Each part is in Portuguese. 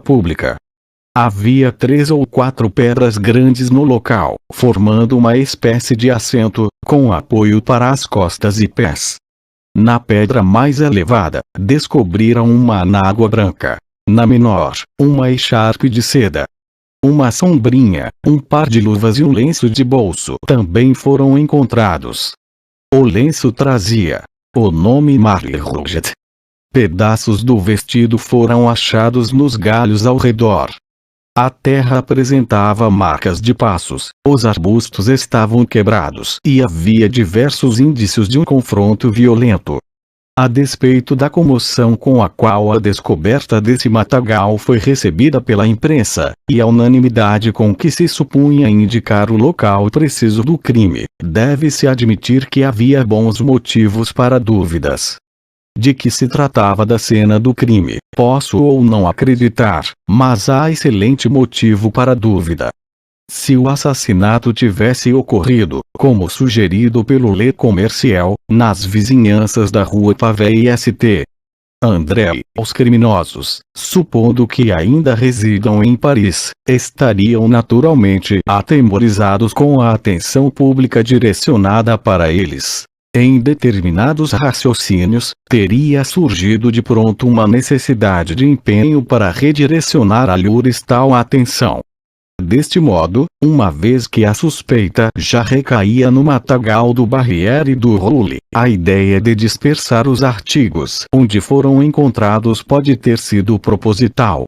pública. Havia 3 ou 4 pedras grandes no local, formando uma espécie de assento, com apoio para as costas e pés. Na pedra mais elevada, descobriram uma anágua branca. Na menor, uma echarpe de seda. Uma sombrinha, um par de luvas e um lenço de bolso também foram encontrados. O lenço trazia o nome Marie Rouget. Pedaços do vestido foram achados nos galhos ao redor. A terra apresentava marcas de passos, os arbustos estavam quebrados e havia diversos indícios de um confronto violento. A despeito da comoção com a qual a descoberta desse matagal foi recebida pela imprensa, e a unanimidade com que se supunha indicar o local preciso do crime, deve-se admitir que havia bons motivos para dúvidas. De que se tratava da cena do crime, posso ou não acreditar, mas há excelente motivo para a dúvida. Se o assassinato tivesse ocorrido, como sugerido pelo Le Commerciel, nas vizinhanças da rua Pavée e St. André, os criminosos, supondo que ainda residam em Paris, estariam naturalmente atemorizados com a atenção pública direcionada para eles. Em determinados raciocínios, teria surgido de pronto uma necessidade de empenho para redirecionar a lures tal atenção. Deste modo, uma vez que a suspeita já recaía no matagal do Barrière e do Roule, a ideia de dispersar os artigos onde foram encontrados pode ter sido proposital.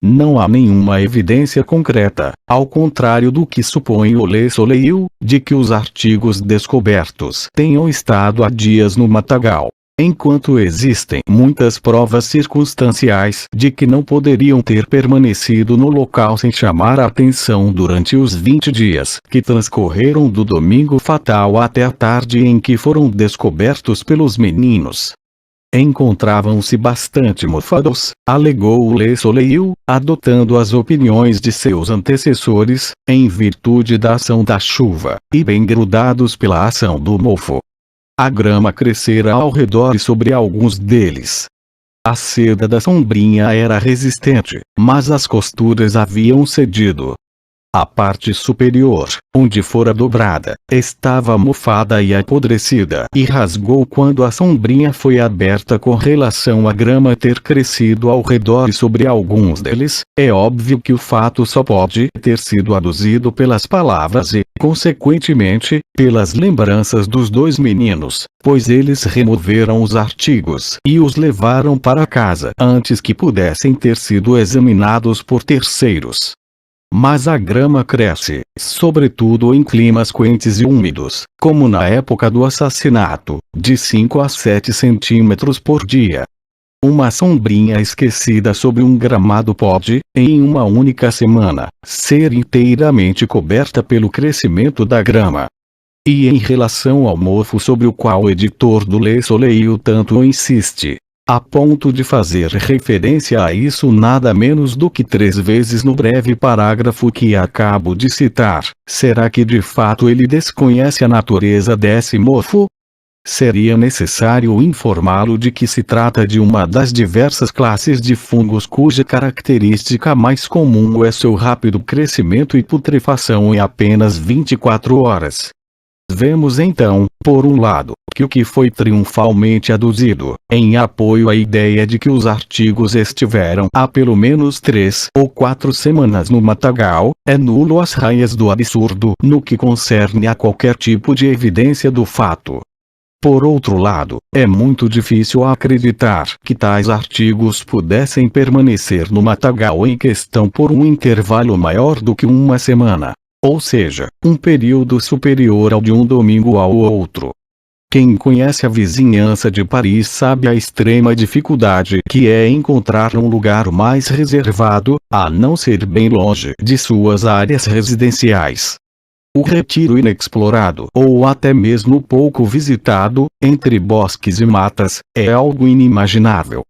Não há nenhuma evidência concreta, ao contrário do que supõe o Le Soleil, de que os artigos descobertos tenham estado há dias no matagal, enquanto existem muitas provas circunstanciais de que não poderiam ter permanecido no local sem chamar a atenção durante os 20 dias que transcorreram do domingo fatal até a tarde em que foram descobertos pelos meninos. Encontravam-se bastante mofados, alegou o Le Soleil, adotando as opiniões de seus antecessores, em virtude da ação da chuva, e bem grudados pela ação do mofo. A grama crescera ao redor e sobre alguns deles. A seda da sombrinha era resistente, mas as costuras haviam cedido. A parte superior, onde fora dobrada, estava mofada e apodrecida e rasgou quando a sombrinha foi aberta. Com relação à grama ter crescido ao redor e sobre alguns deles, é óbvio que o fato só pode ter sido aduzido pelas palavras e, consequentemente, pelas lembranças dos 2 meninos, pois eles removeram os artigos e os levaram para casa antes que pudessem ter sido examinados por terceiros. Mas a grama cresce, sobretudo em climas quentes e úmidos, como na época do assassinato, de 5 a 7 centímetros por dia. Uma sombrinha esquecida sobre um gramado pode, em uma única semana, ser inteiramente coberta pelo crescimento da grama. E em relação ao mofo sobre o qual o editor do Le Soleil tanto insiste, a ponto de fazer referência a isso nada menos do que 3 vezes no breve parágrafo que acabo de citar, será que de fato ele desconhece a natureza desse mofo? Seria necessário informá-lo de que se trata de uma das diversas classes de fungos cuja característica mais comum é seu rápido crescimento e putrefação em apenas 24 horas. Vemos então, por um lado, que o que foi triunfalmente aduzido, em apoio à ideia de que os artigos estiveram há pelo menos 3 ou 4 semanas no matagal, é nulo às raias do absurdo no que concerne a qualquer tipo de evidência do fato. Por outro lado, é muito difícil acreditar que tais artigos pudessem permanecer no matagal em questão por um intervalo maior do que uma semana, ou seja, um período superior ao de um domingo ao outro. Quem conhece a vizinhança de Paris sabe a extrema dificuldade que é encontrar um lugar mais reservado, a não ser bem longe de suas áreas residenciais. O retiro inexplorado ou até mesmo pouco visitado, entre bosques e matas, é algo inimaginável.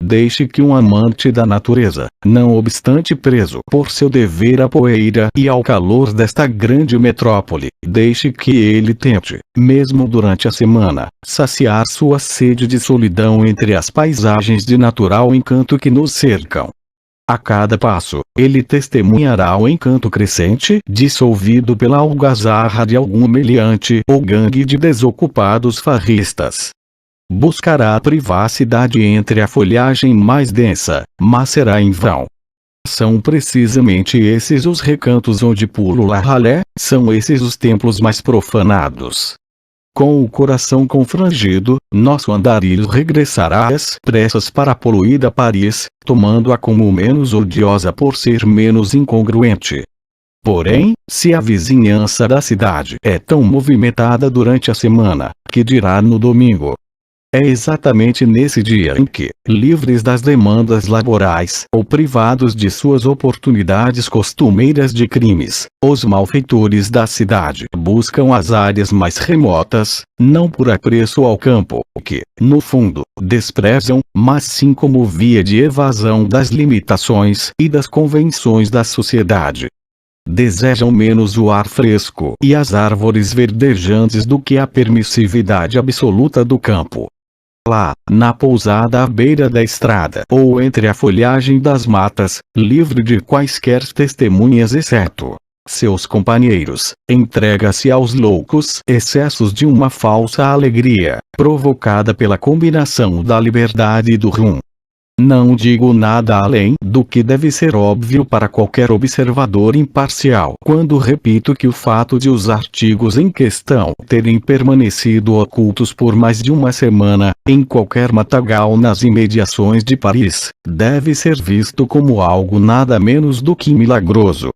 Deixe que um amante da natureza, não obstante preso por seu dever à poeira e ao calor desta grande metrópole, deixe que ele tente, mesmo durante a semana, saciar sua sede de solidão entre as paisagens de natural encanto que nos cercam. A cada passo, ele testemunhará o encanto crescente dissolvido pela algazarra de algum meliante ou gangue de desocupados farristas. Buscará a privacidade entre a folhagem mais densa, mas será em vão. São precisamente esses os recantos onde pulula ralé, são esses os templos mais profanados. Com o coração confrangido, nosso andarilho regressará às pressas para a poluída Paris, tomando-a como menos odiosa por ser menos incongruente. Porém, se a vizinhança da cidade é tão movimentada durante a semana, que dirá no domingo? É exatamente nesse dia em que, livres das demandas laborais ou privados de suas oportunidades costumeiras de crimes, os malfeitores da cidade buscam as áreas mais remotas, não por apreço ao campo, que, no fundo, desprezam, mas sim como via de evasão das limitações e das convenções da sociedade. Desejam menos o ar fresco e as árvores verdejantes do que a permissividade absoluta do campo. Lá, na pousada à beira da estrada ou entre a folhagem das matas, livre de quaisquer testemunhas exceto seus companheiros, entrega-se aos loucos excessos de uma falsa alegria, provocada pela combinação da liberdade e do rum. Não digo nada além do que deve ser óbvio para qualquer observador imparcial quando repito que o fato de os artigos em questão terem permanecido ocultos por mais de uma semana, em qualquer matagal nas imediações de Paris, deve ser visto como algo nada menos do que milagroso.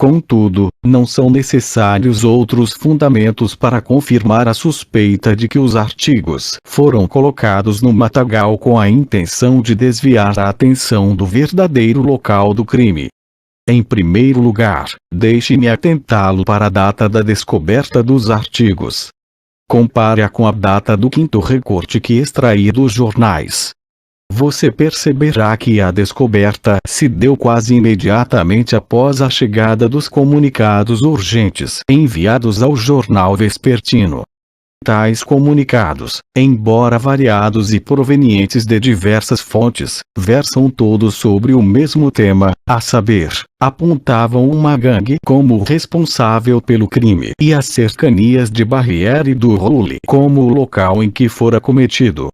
Contudo, não são necessários outros fundamentos para confirmar a suspeita de que os artigos foram colocados no matagal com a intenção de desviar a atenção do verdadeiro local do crime. Em primeiro lugar, deixe-me atentá-lo para a data da descoberta dos artigos. Compare-a com a data do quinto recorte que extraí dos jornais. Você perceberá que a descoberta se deu quase imediatamente após a chegada dos comunicados urgentes enviados ao jornal vespertino. Tais comunicados, embora variados e provenientes de diversas fontes, versam todos sobre o mesmo tema, a saber, apontavam uma gangue como responsável pelo crime e as cercanias de Barrière du Roule como o local em que fora cometido.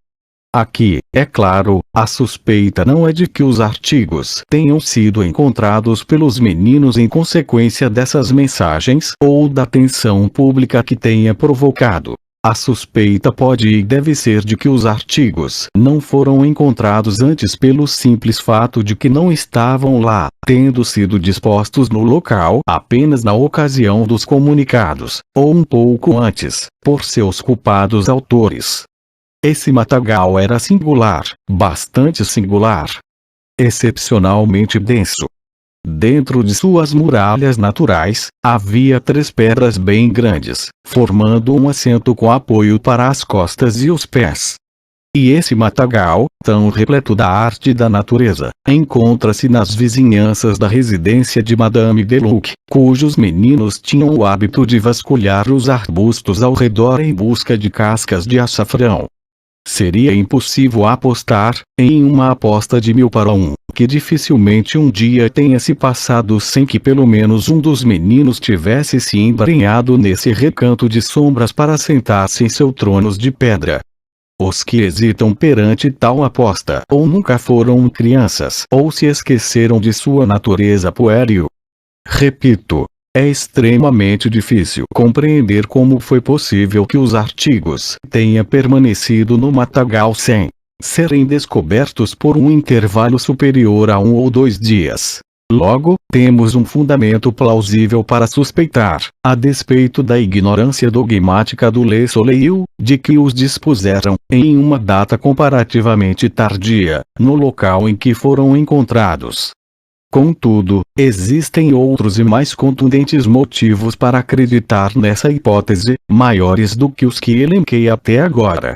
Aqui, é claro, a suspeita não é de que os artigos tenham sido encontrados pelos meninos em consequência dessas mensagens ou da tensão pública que tenha provocado. A suspeita pode e deve ser de que os artigos não foram encontrados antes pelo simples fato de que não estavam lá, tendo sido dispostos no local apenas na ocasião dos comunicados, ou um pouco antes, por seus culpados autores. Esse matagal era singular, bastante singular. Excepcionalmente denso. Dentro de suas muralhas naturais, havia 3 pedras bem grandes, formando um assento com apoio para as costas e os pés. E esse matagal, tão repleto da arte da natureza, encontra-se nas vizinhanças da residência de Madame Deluc, cujos meninos tinham o hábito de vasculhar os arbustos ao redor em busca de cascas de açafrão. Seria impossível apostar, em uma aposta de 1000 para 1, que dificilmente um dia tenha se passado sem que pelo menos um dos meninos tivesse se embrenhado nesse recanto de sombras para sentar-se em seus tronos de pedra. Os que hesitam perante tal aposta ou nunca foram crianças ou se esqueceram de sua natureza pueril. Repito. É extremamente difícil compreender como foi possível que os artigos tenham permanecido no matagal sem serem descobertos por um intervalo superior a 1 ou 2 dias. Logo, temos um fundamento plausível para suspeitar, a despeito da ignorância dogmática do Le Soleil, de que os dispuseram, em uma data comparativamente tardia, no local em que foram encontrados. Contudo, existem outros e mais contundentes motivos para acreditar nessa hipótese, maiores do que os que elenquei até agora.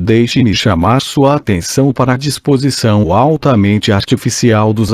Deixe-me chamar sua atenção para a disposição altamente artificial dos